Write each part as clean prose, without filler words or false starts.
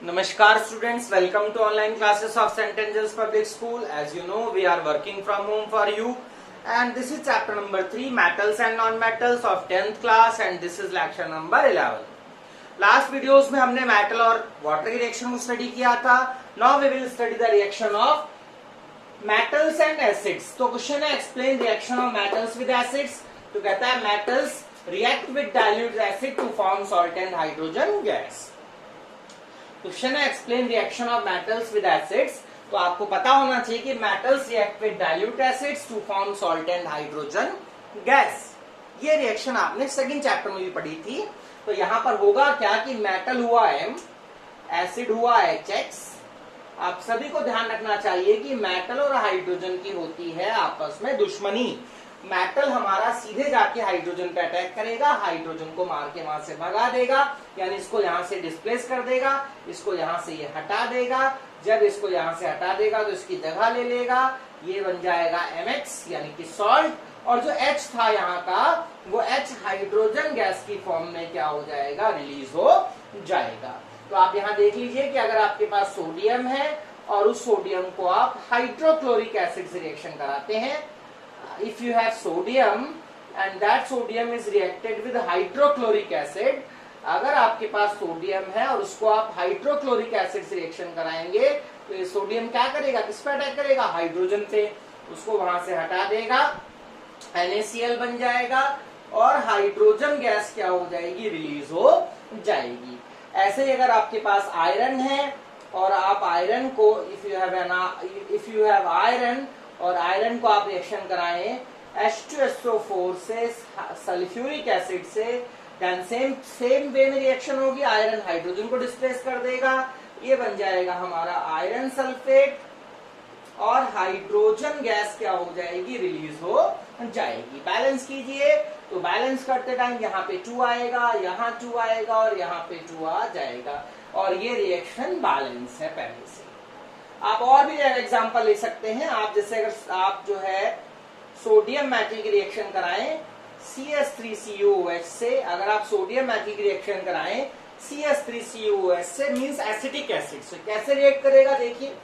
Namaskar students, welcome to online classes of St. Angels Public School. As you know, we are working from home for you and this is chapter number 3 metals and non-metals of 10th class and this is lecture number 11. Last videos में हमने metal और water की reaction को study किया था. Now we will study the reaction of metals and acids. तो question है explain reaction of metals with acids. तो कहता है metals react with dilute acid to form salt and hydrogen gas. Question है explain reaction of metals with acids. तो आपको पता होना चाहिए कि metals react with dilute acids to form salt and hydrogen gas. ये रिएक्शन आपने सेकंड चैप्टर में भी पढ़ी थी. तो यहां पर होगा क्या कि मेटल हुआ M, एसिड हुआ HX. आप सभी को ध्यान रखना चाहिए कि मेटल और हाइड्रोजन की होती है आपस में दुश्मनी. मेटल हमारा सीधे जाके हाइड्रोजन पे अटैक करेगा, हाइड्रोजन को मार के वहां से भगा देगा, यानी इसको यहां से डिस्प्लेस कर देगा, इसको यहां से ये हटा देगा. जब इसको यहां से हटा देगा तो इसकी जगह ले लेगा, ये बन जाएगा MX यानी कि सॉल्ट. और जो H था यहाँ का वो H हाइड्रोजन गैस की फॉर्म में क्या हो जाएगा, रिलीज हो जाएगा. तो आप यहाँ देख लीजिए कि अगर आपके पास सोडियम है और उस सोडियम को आप हाइड्रोक्लोरिक एसिड से रिएक्शन कराते हैं. If you have sodium and that sodium is reacted with hydrochloric acid, अगर आपके पास सोडियम है और उसको आप हाइड्रोक्लोरिक एसिड से रिएक्शन कराएंगे तो ये सोडियम क्या करेगा, किस पे अटैक करेगा, हाइड्रोजन पे. उसको वहां से हटा देगा, NaCl बन जाएगा और हाइड्रोजन गैस क्या हो जाएगी, रिलीज हो जाएगी. ऐसे ही अगर आपके पास आयरन है और आप आयरन को इफ यू हैव आयरन और आयरन को आप रिएक्शन कराएं H2SO4 से सल्फ्यूरिक एसिड से, देन सेम वे में रिएक्शन होगी. आयरन हाइड्रोजन को डिस्प्लेस कर देगा, ये बन जाएगा हमारा आयरन सल्फेट और हाइड्रोजन गैस क्या हो जाएगी, रिलीज हो जाएगी. बैलेंस कीजिए. तो बैलेंस करते टाइम यहाँ पे 2 आएगा, यहाँ 2 आएगा और यहाँ पे 2 आ जाएगा और ये रिएक्शन बैलेंस है पहले से. आप और भी एग्जांपल ले सकते हैं. आप जैसे अगर आप जो है सोडियम मेटल की रिएक्शन कराएं CS3CuOH से, अगर आप सोडियम मेटल की रिएक्शन कराएं CS3CuOH से मींस एसिटिक एसिड से, कैसे रिएक्ट करेगा देखिए.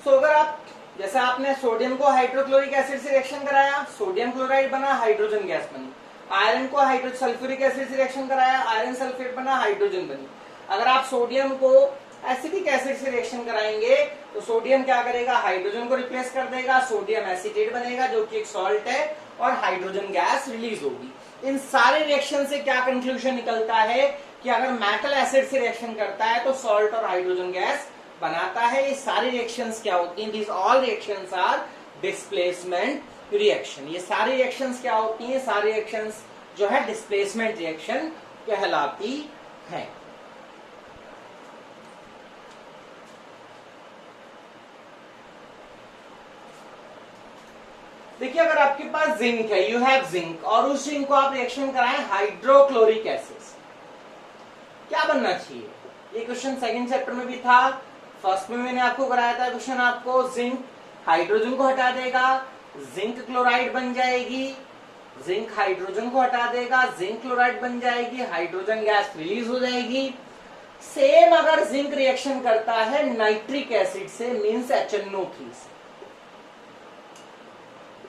अगर आप जैसे आपने सोडियम को हाइड्रोक्लोरिक एसिड से रिएक्शन कराया, सोडियम क्लोराइड बना, हाइड्रोजन गैस बनी. आयरन को सल्फ्यूरिक एसिड से रिएक्शन कराया, आयरन सल्फेट बना, हाइड्रोजन बनी. अगर आप सोडियम को एसिटिक एसिड से रिएक्शन कराएंगे तो सोडियम क्या करेगा, हाइड्रोजन को रिप्लेस कर देगा, सोडियम एसीटेट बनेगा जो कि एक सॉल्ट है और हाइड्रोजन गैस रिलीज होगी. इन सारे रिएक्शन से क्या कंक्लूजन निकलता है कि अगर मेटल एसिड से रिएक्शन करता है तो सॉल्ट और हाइड्रोजन गैस बनाता है. ये सारी रिएक्शंस क्या होती हैं, these all reactions are displacement reaction. ये सारी रिएक्शंस क्या होती हैं, सारी रिएक्शंस जो है डिस्प्लेसमेंट रिएक्शन कहलाती हैं. देखिए अगर आपके पास जिंक है, यू हैव जिंक, और उस जिंक को आप रिएक्शन कराएं हाइड्रोक्लोरिक एसिड, क्या बनना चाहिए. ये क्वेश्चन सेकंड चैप्टर में भी था, फर्स्ट में मैंने आपको कराया था क्वेश्चन. आपको जिंक हाइड्रोजन को हटा देगा, जिंक क्लोराइड बन जाएगी, जिंक हाइड्रोजन को हटा देगा, जिंक क्लोराइड बन जाएगी, हाइड्रोजन गैस रिलीज हो जाएगी. सेम अगर जिंक रिएक्शन करता है नाइट्रिक एसिड से मींस HNO3 से,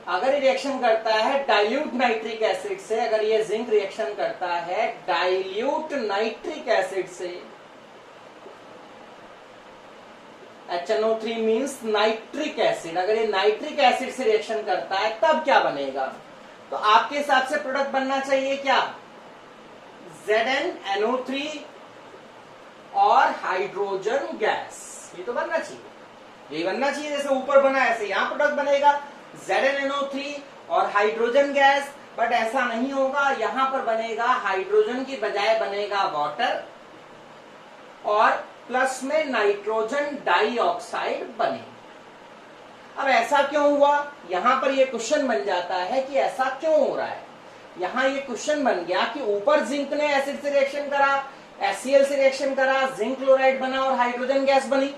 अगर ये रिएक्शन करता है डाइल्यूट नाइट्रिक एसिड से, अगर ये जिंक रिएक्शन करता है डाइल्यूट नाइट्रिक एसिड से, HNO3 मींस नाइट्रिक एसिड, अगर ये नाइट्रिक एसिड से रिएक्शन करता है तब क्या बनेगा. तो आपके हिसाब से प्रोडक्ट बनना चाहिए क्या, ZnNO3 और हाइड्रोजन गैस. ये तो बनना चाहिए, ये बनना चाहिए जैसे ऊपर बना ऐसे यहां प्रोडक्ट बनेगा ZnNO3 और हाइड्रोजन गैस. बट ऐसा नहीं होगा, यहां पर बनेगा हाइड्रोजन की बजाय बनेगा वाटर और प्लस में नाइट्रोजन डाइऑक्साइड बने. अब ऐसा क्यों हुआ, यहां पर ये क्वेश्चन बन जाता है कि ऐसा क्यों हो रहा है. यहां ये क्वेश्चन बन गया कि ऊपर जिंक ने एसिड से रिएक्शन करा, HCl से रिएक्शन करा, जिंक क्लोराइड बना और हाइड्रोजन गैस बनी.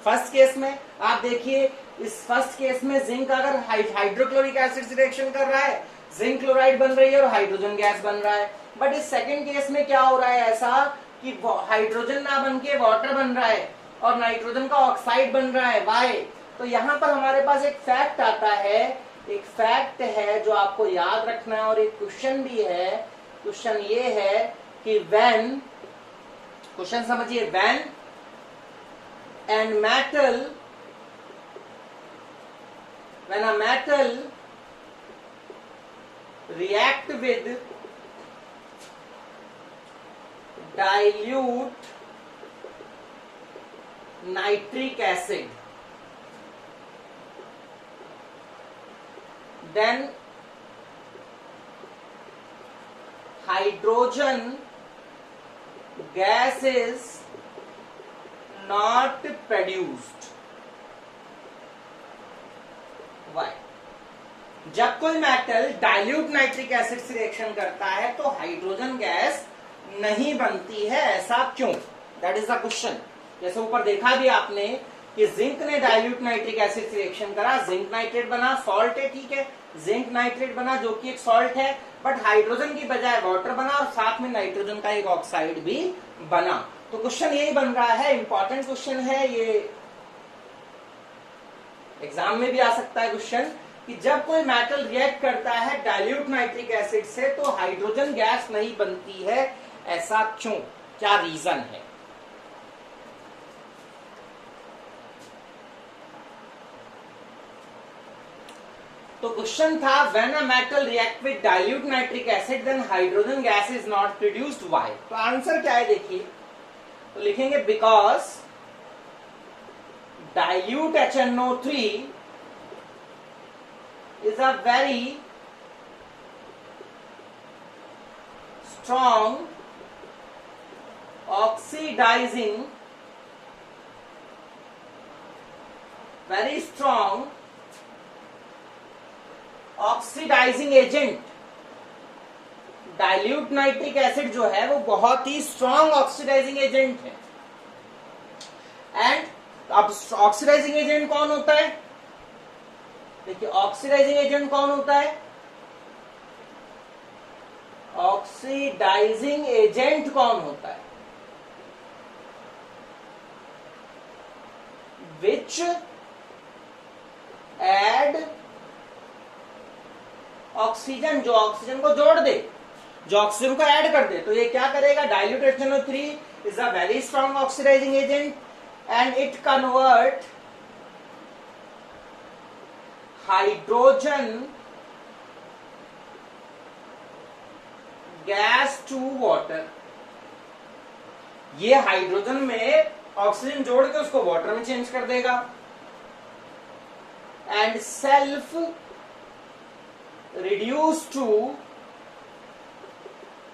फर्स्ट केस में आप देखिए, इस फर्स्ट केस में जिंक अगर हाइड्रोक्लोरिक एसिड से रिएक्शन कर रहा है, जिंक क्लोराइड बन रही है और हाइड्रोजन गैस बन रहा है। बट इस सेकंड केस में क्या हो रहा है ऐसा कि हाइड्रोजन ना बन के वाटर बन रहा है और नाइट्रोजन का ऑक्साइड बन रहा है। वाई? तो यहाँ पर हमारे पास एक फैक्ट आता है, एक फैक्ट है जो आपको याद रखना है और एक क्वेश्चन भी है। क्वेश्चन ये है कि व्हेन, क्वेश्चन समझिए, when and metal, when a metal react with dilute nitric acid, then hydrogen gas is not produced. Why? जब कोई मेटल डाइल्यूट नाइट्रिक एसिड से रिएक्शन करता है तो हाइड्रोजन गैस नहीं बनती है, ऐसा क्यों? That is the question. जैसे ऊपर देखा भी आपने कि जिंक ने डाइल्यूट नाइट्रिक एसिड से रिएक्शन करा, जिंक नाइट्रेट बना, सॉल्ट है, ठीक है, जिंक नाइट्रेट बना जो कि एक सॉल्ट है, बट हाइड्रोजन की बजाय वाटर बना और साथ में नाइट्रोजन का एक ऑक्साइड भी बना। तो क्वेश्चन यही बन रहा है, इंपॉर्टेंट क्वेश्चन है ये, एग्जाम में भी आ सकता है क्वेश्चन, कि जब कोई मेटल रिएक्ट करता है डाइल्यूट नाइट्रिक एसिड से तो हाइड्रोजन गैस नहीं बनती है, ऐसा क्यों? क्या रीजन है? तो क्वेश्चन था when a metal react with dilute nitric acid then hydrogen gas is not produced, why? तो आंसर क्या है देखिए, तो लिखेंगे because dilute HNO3 is a very strong oxidizing, very strong oxidizing agent। Dilute nitric acid जो है वो बहुत ही स्ट्रॉन्ग ऑक्सीडाइजिंग एजेंट है। एंड अब ऑक्सीडाइजिंग एजेंट कौन होता है? देखिए ऑक्सीडाइजिंग एजेंट कौन होता है? ऑक्सीडाइजिंग एजेंट कौन होता है? विच एड ऑक्सीजन, जो ऑक्सीजन को जोड़ दे, जो ऑक्सीजन को ऐड कर दे। तो ये क्या करेगा? Dilute HNO3 is a very strong oxidising agent and it convert hydrogen gas to water. ये हाइड्रोजन में ऑक्सीजन जोड़ के उसको वाटर में चेंज कर देगा and self reduce to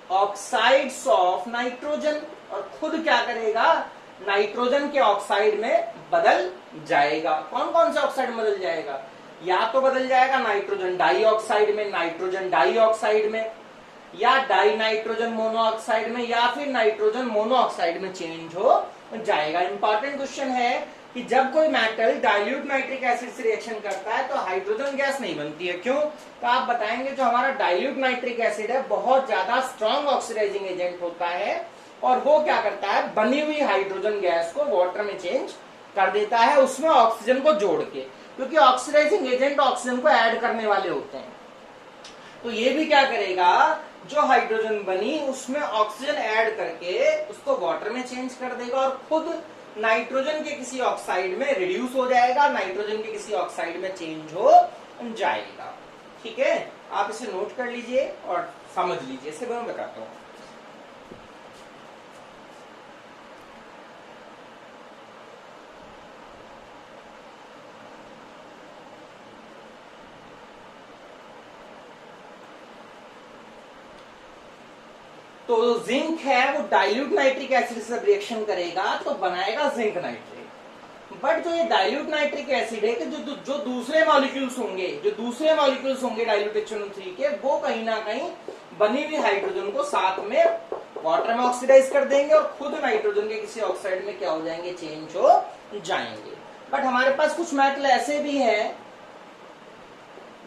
oxides of nitrogen, और खुद क्या करेगा? नाइट्रोजन के ऑक्साइड में बदल जाएगा। कौन कौन से ऑक्साइड में बदल जाएगा? या तो बदल जाएगा नाइट्रोजन डाइऑक्साइड में, नाइट्रोजन डाइऑक्साइड में, या डाई नाइट्रोजन मोनोऑक्साइड में, या फिर नाइट्रोजन मोनोऑक्साइड में चेंज हो जाएगा। इंपॉर्टेंट क्वेश्चन है कि जब कोई मेटल डाइल्यूट नाइट्रिक एसिड से रिएक्शन करता है तो हाइड्रोजन गैस नहीं बनती है, क्यों? तो आप बताएंगे जो हमारा डाइल्यूट नाइट्रिक एसिड है बहुत ज्यादा स्ट्रॉन्ग ऑक्सीडाइजिंग एजेंट होता है और वो क्या करता है? बनी हुई हाइड्रोजन गैस को वाटर में चेंज कर देता है, उसमें ऑक्सीजन को जोड़ के, क्योंकि ऑक्सीडाइजिंग एजेंट ऑक्सीजन को ऐड करने वाले होते हैं। तो ये भी क्या करेगा? जो हाइड्रोजन बनी उसमें ऑक्सीजन ऐड करके उसको वाटर में चेंज कर देगा और खुद नाइट्रोजन के किसी ऑक्साइड में रिड्यूस हो जाएगा, नाइट्रोजन के किसी ऑक्साइड में चेंज हो जाएगा। ठीक है, आप इसे नोट कर लीजिए और समझ लीजिए, इसे मैं बताता हूं। तो जिंक है वो डाइल्यूट नाइट्रिक एसिड से रिएक्शन करेगा तो बनाएगा जिंक नाइट्रेट। बट जो ये डाइल्यूट नाइट्रिक एसिड है कि जो दूसरे मॉलिक्यूल्स होंगे डाइल्यूट HNO3 के, वो कहीं ना कहीं बनी हुई हाइड्रोजन को साथ में वाटर में ऑक्सीडाइज कर देंगे और खुद नाइट्रोजन के किसी ऑक्साइड में क्या हो जाएंगे? चेंज हो जाएंगे। बट हमारे पास कुछ मेटल ऐसे भी हैं,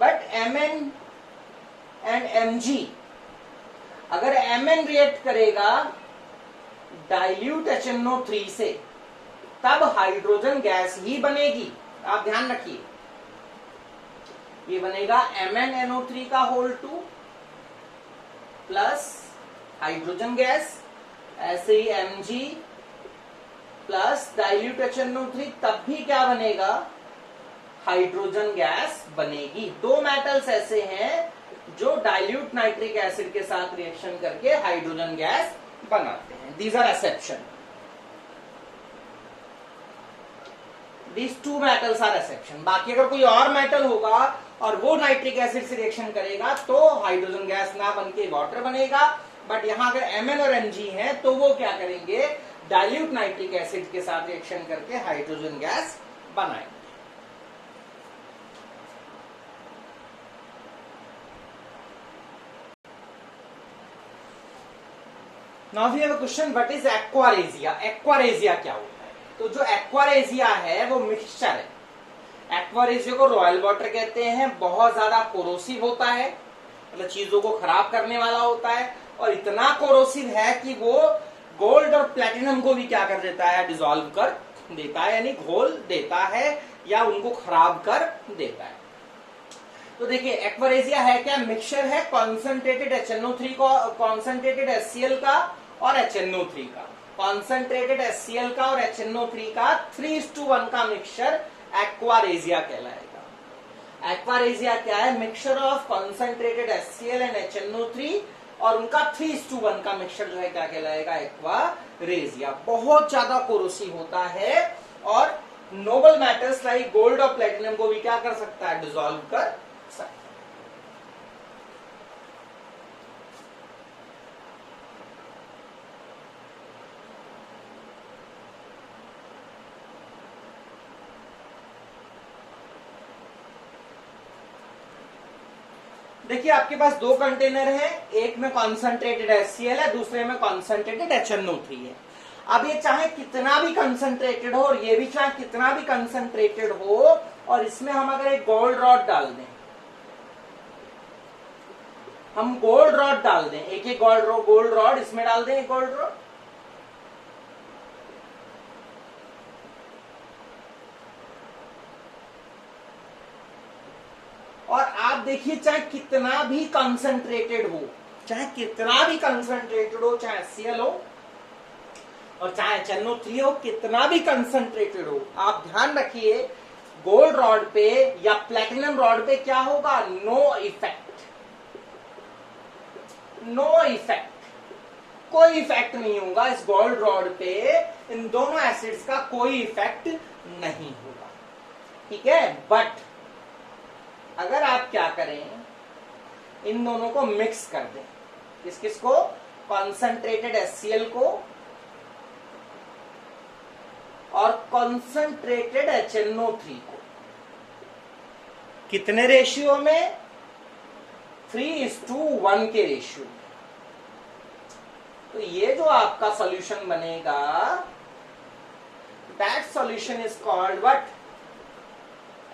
बट Mn एंड Mg, अगर Mn रिएक्ट करेगा डाइल्यूट HNO3 से, तब हाइड्रोजन गैस ही बनेगी। आप ध्यान रखिए, ये बनेगा MnNO3 का होल 2 प्लस हाइड्रोजन गैस, ऐसे ही Mg प्लस डाइल्यूट HNO3, तब भी क्या बनेगा, हाइड्रोजन गैस बनेगी। दो मेटल्स ऐसे हैं जो डाइल्यूट नाइट्रिक एसिड के साथ रिएक्शन करके हाइड्रोजन गैस बनाते हैं। These are exception, these two metals are exception. बाकी अगर कोई और मेटल होगा और वो नाइट्रिक एसिड से रिएक्शन करेगा तो हाइड्रोजन गैस ना बनके वाटर बनेगा। बट यहां अगर Mn और Mg है तो वो क्या करेंगे, डाइल्यूट नाइट्रिक एसिड के साथ रिएक्शन करके हाइड्रोजन गैस बनाएंगे। Now we have a question, what is aqua regia? Aqua regia क्या होता है? तो जो एक्वारेजिया है वो मिक्सचर है। एक्वारेजिया को रॉयल वाटर कहते हैं, बहुत ज्यादा कोरोसिव होता है, मतलब चीजों को खराब करने वाला होता है, और इतना कोरोसिव है कि वो गोल्ड और प्लेटिनम को भी क्या कर देता है, डिसॉल्व कर देता है, यानी घोल देता है या उनको खराब कर देता है। तो देखिए एक्वारेजिया है क्या, मिक्सचर है कॉन्सेंट्रेटेड HNO3 को, कॉन्सेंट्रेटेड HCl का और HNO3 का, कॉन्सेंट्रेटेड HCl का और HNO3 का 3:1 का मिक्सचर एक्वारेजिया कहलाएगा। एक्वारेजिया क्या है, mixture of concentrated HCl and HNO3 और उनका 3:1 का मिक्सचर जो है क्या कहलाएगा, एक्वारेजिया। बहुत ज्यादा कोरोसिव होता है और नोबल मेटल्स लाइक गोल्ड और प्लेटिनम को भी क्या कर सकता है, डिसॉल्व कर सकता है। देखिए आपके पास दो कंटेनर है, एक में कॉन्सेंट्रेटेड HCl है, दूसरे में कॉन्सेंट्रेटेड HNO3 है। अब ये चाहे कितना भी कंसंट्रेटेड हो और ये भी चाहे कितना भी कंसंट्रेटेड हो, और इसमें हम अगर एक गोल्ड रॉड डाल दें, हम गोल्ड रॉड डाल दें, एक गोल्ड रॉड इसमें डाल दें, एक गोल्ड रॉड, और आप देखिए चाहे कितना भी कंसंट्रेटेड हो, चाहे कितना भी कंसंट्रेटेड हो, चाहे HCl हो और चाहे HNO3 हो, कितना भी कंसंट्रेटेड हो, आप ध्यान रखिए गोल्ड रॉड पे या प्लैटिनम रॉड पे क्या होगा, नो इफेक्ट, नो इफेक्ट, कोई इफेक्ट नहीं होगा इस गोल्ड रॉड पे, इन दोनों एसिड्स का कोई इफेक्ट नहीं होगा, ठीक है। बट अगर आप क्या करें, इन दोनों को मिक्स कर दें, किस किस को, कॉन्सेंट्रेटेड HCl को और कॉन्सेंट्रेटेड HNO3 को, कितने रेशियो में, 3:1 के रेशियो में। तो ये जो आपका सॉल्यूशन बनेगा, that solution is called what,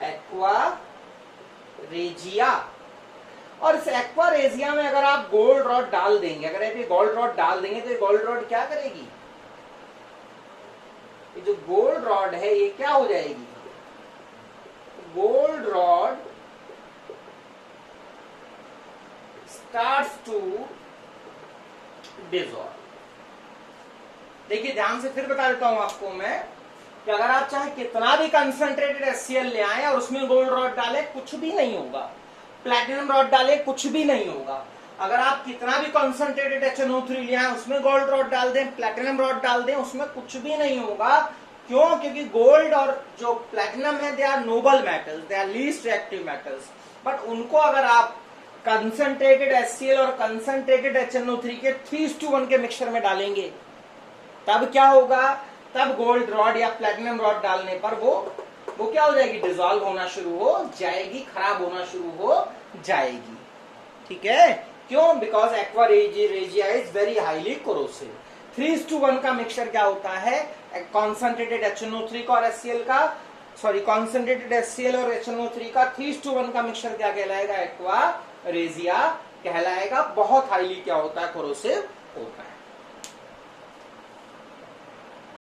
aqua regia. और इस एक्वारेजिया में अगर आप गोल्ड रॉड डाल देंगे, अगर आप ये गोल्ड रॉड डाल देंगे तो ये गोल्ड रॉड क्या करेगी, ये जो गोल्ड रॉड है ये क्या हो जाएगी, gold rod starts to dissolve. देखिए ध्यान से फिर बता देता हूं आपको मैं कि अगर आप चाहे कितना भी कंसंट्रेटेड HCl ले आए और उसमें गोल्ड रॉड डाले, कुछ भी नहीं होगा, प्लैटिनम रॉड डाले, कुछ भी नहीं होगा। अगर आप कितना भी कंसंट्रेटेड HNO3 ले आए, उसमें गोल्ड रॉड डाल दें, प्लैटिनम रॉड डाल दें, उसमें कुछ भी नहीं होगा। क्यों? क्योंकि गोल्ड और जो प्लैटिनम है they are noble metals, they are least reactive metals, but उनको अगर आप कंसंट्रेटेड HCl और कंसंट्रेटेड HNO3 के 3:1 के मिक्सचर में डालेंगे, तब क्या होगा, तब गोल्ड रॉड या प्लैटिनम रॉड डालने पर वो क्या हो जाएगी, डिसॉल्व होना शुरू हो जाएगी, खराब होना शुरू हो जाएगी, ठीक है। क्यों? Because aqua regia is very highly corrosive. 3:1 का मिक्सचर क्या होता है, कॉन्सेंट्रेटेड HNO3 का और HCl का, सॉरी कॉन्सेंट्रेटेड HCl और HNO3 का 3:1 का मिक्सचर क्या कहलाएगा? एक्वा रेजिया कहलाएगा। बहुत हाईली क्या होता है? कोरोसिव होता है।